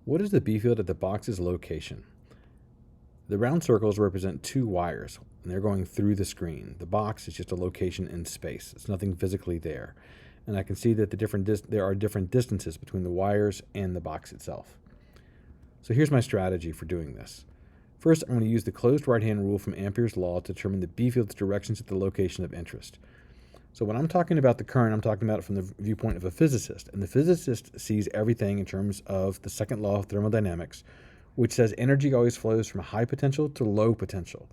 What is the B field at the box's location? The round circles represent two wires, and they're going through the screen. The box is just a location in space. It's nothing physically there. And I can see that there are different distances between the wires and the box itself. So here's my strategy for doing this. First, I'm going to use the closed right-hand rule from Ampere's law to determine the B field's directions at the location of interest. So when I'm talking about the current, I'm talking about it from the viewpoint of a physicist. And the physicist sees everything in terms of the second law of thermodynamics, which says energy always flows from high potential to low potential.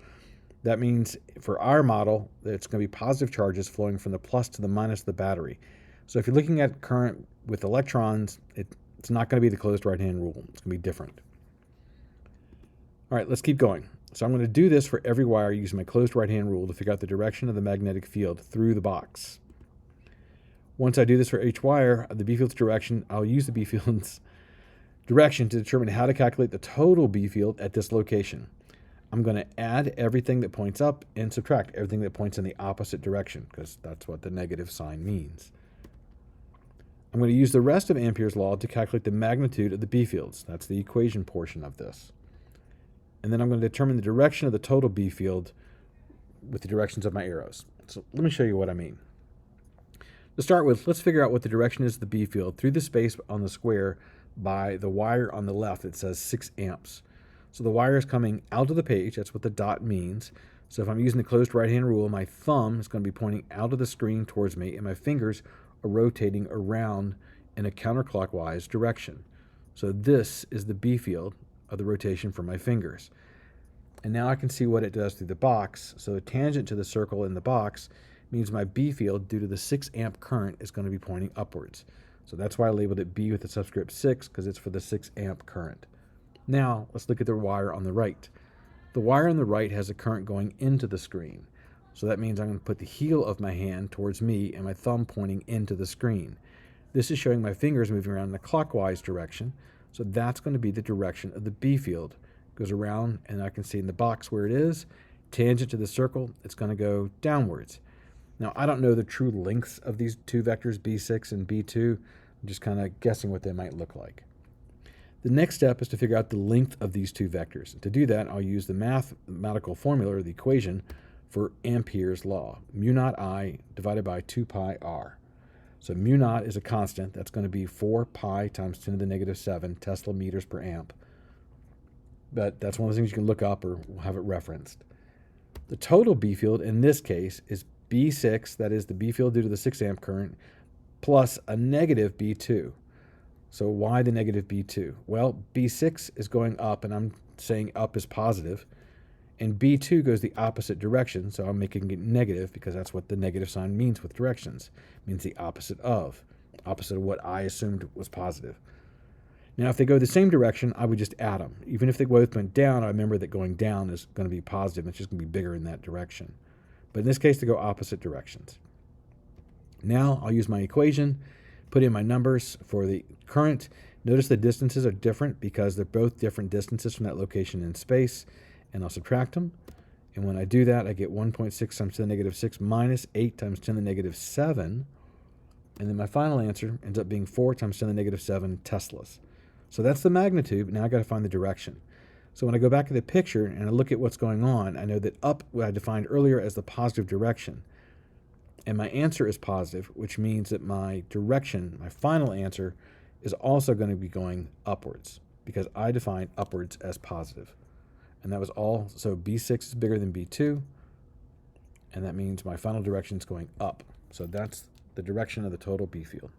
That means for our model, that it's going to be positive charges flowing from the plus to the minus of the battery. So if you're looking at current with electrons, it's not going to be the closed right-hand rule. It's going to be different. All right, let's keep going. So I'm going to do this for every wire using my closed right-hand rule to figure out the direction of the magnetic field through the box. Once I do this for each wire, the B field's direction, I'll use the B field's direction to determine how to calculate the total B field at this location. I'm going to add everything that points up and subtract everything that points in the opposite direction, because that's what the negative sign means. I'm going to use the rest of Ampere's law to calculate the magnitude of the B fields. That's the equation portion of this. And then I'm going to determine the direction of the total B field with the directions of my arrows. So let me show you what I mean. To start with, let's figure out what the direction is of the B field through the space on the square by the wire on the left that says 6 amps. So the wire is coming out of the page. That's what the dot means. So if I'm using the closed right-hand rule, my thumb is going to be pointing out of the screen towards me, and my fingers are rotating around in a counterclockwise direction. So this is the B field of the rotation for my fingers. And now I can see what it does through the box. So the tangent to the circle in the box means my B field, due to the 6 amp current, is going to be pointing upwards. So that's why I labeled it B with the subscript 6, because it's for the 6 amp current. Now, let's look at the wire on the right. The wire on the right has a current going into the screen. So that means I'm going to put the heel of my hand towards me and my thumb pointing into the screen. This is showing my fingers moving around in a clockwise direction. So that's going to be the direction of the B field. It goes around, and I can see in the box where it is, tangent to the circle, it's going to go downwards. Now, I don't know the true lengths of these two vectors, B6 and B2. I'm just kind of guessing what they might look like. The next step is to figure out the length of these two vectors. To do that, I'll use the mathematical formula, or the equation, for Ampere's law, mu naught I divided by 2 pi r. So mu naught is a constant. That's going to be 4 pi times 10 to the negative 7 Tesla meters per amp. But that's one of those things you can look up or have it referenced. The total B field in this case is B6, that is the B field due to the 6 amp current, plus a negative B2. So why the negative B2? Well, B6 is going up, and I'm saying up is positive, and B2 goes the opposite direction, so I'm making it negative because that's what the negative sign means with directions. It means the opposite of what I assumed was positive. Now, if they go the same direction, I would just add them. Even if they both went down, I remember that going down is going to be positive. It's just going to be bigger in that direction. But in this case, they go opposite directions. Now, I'll use my equation, put in my numbers for the current. Notice the distances are different because they're both different distances from that location in space, and I'll subtract them. And when I do that, I get 1.6 times 10 to the negative 6 minus 8 times 10 to the negative 7. And then my final answer ends up being 4 times 10 to the negative 7 Teslas. So that's the magnitude. Now I've got to find the direction. So when I go back to the picture and I look at what's going on, I know that up, what I defined earlier as the positive direction. And my answer is positive, which means that my direction, my final answer, is also going to be going upwards, because I define upwards as positive. And that was all. So B6 is bigger than B2, and that means my final direction is going up. So that's the direction of the total B field.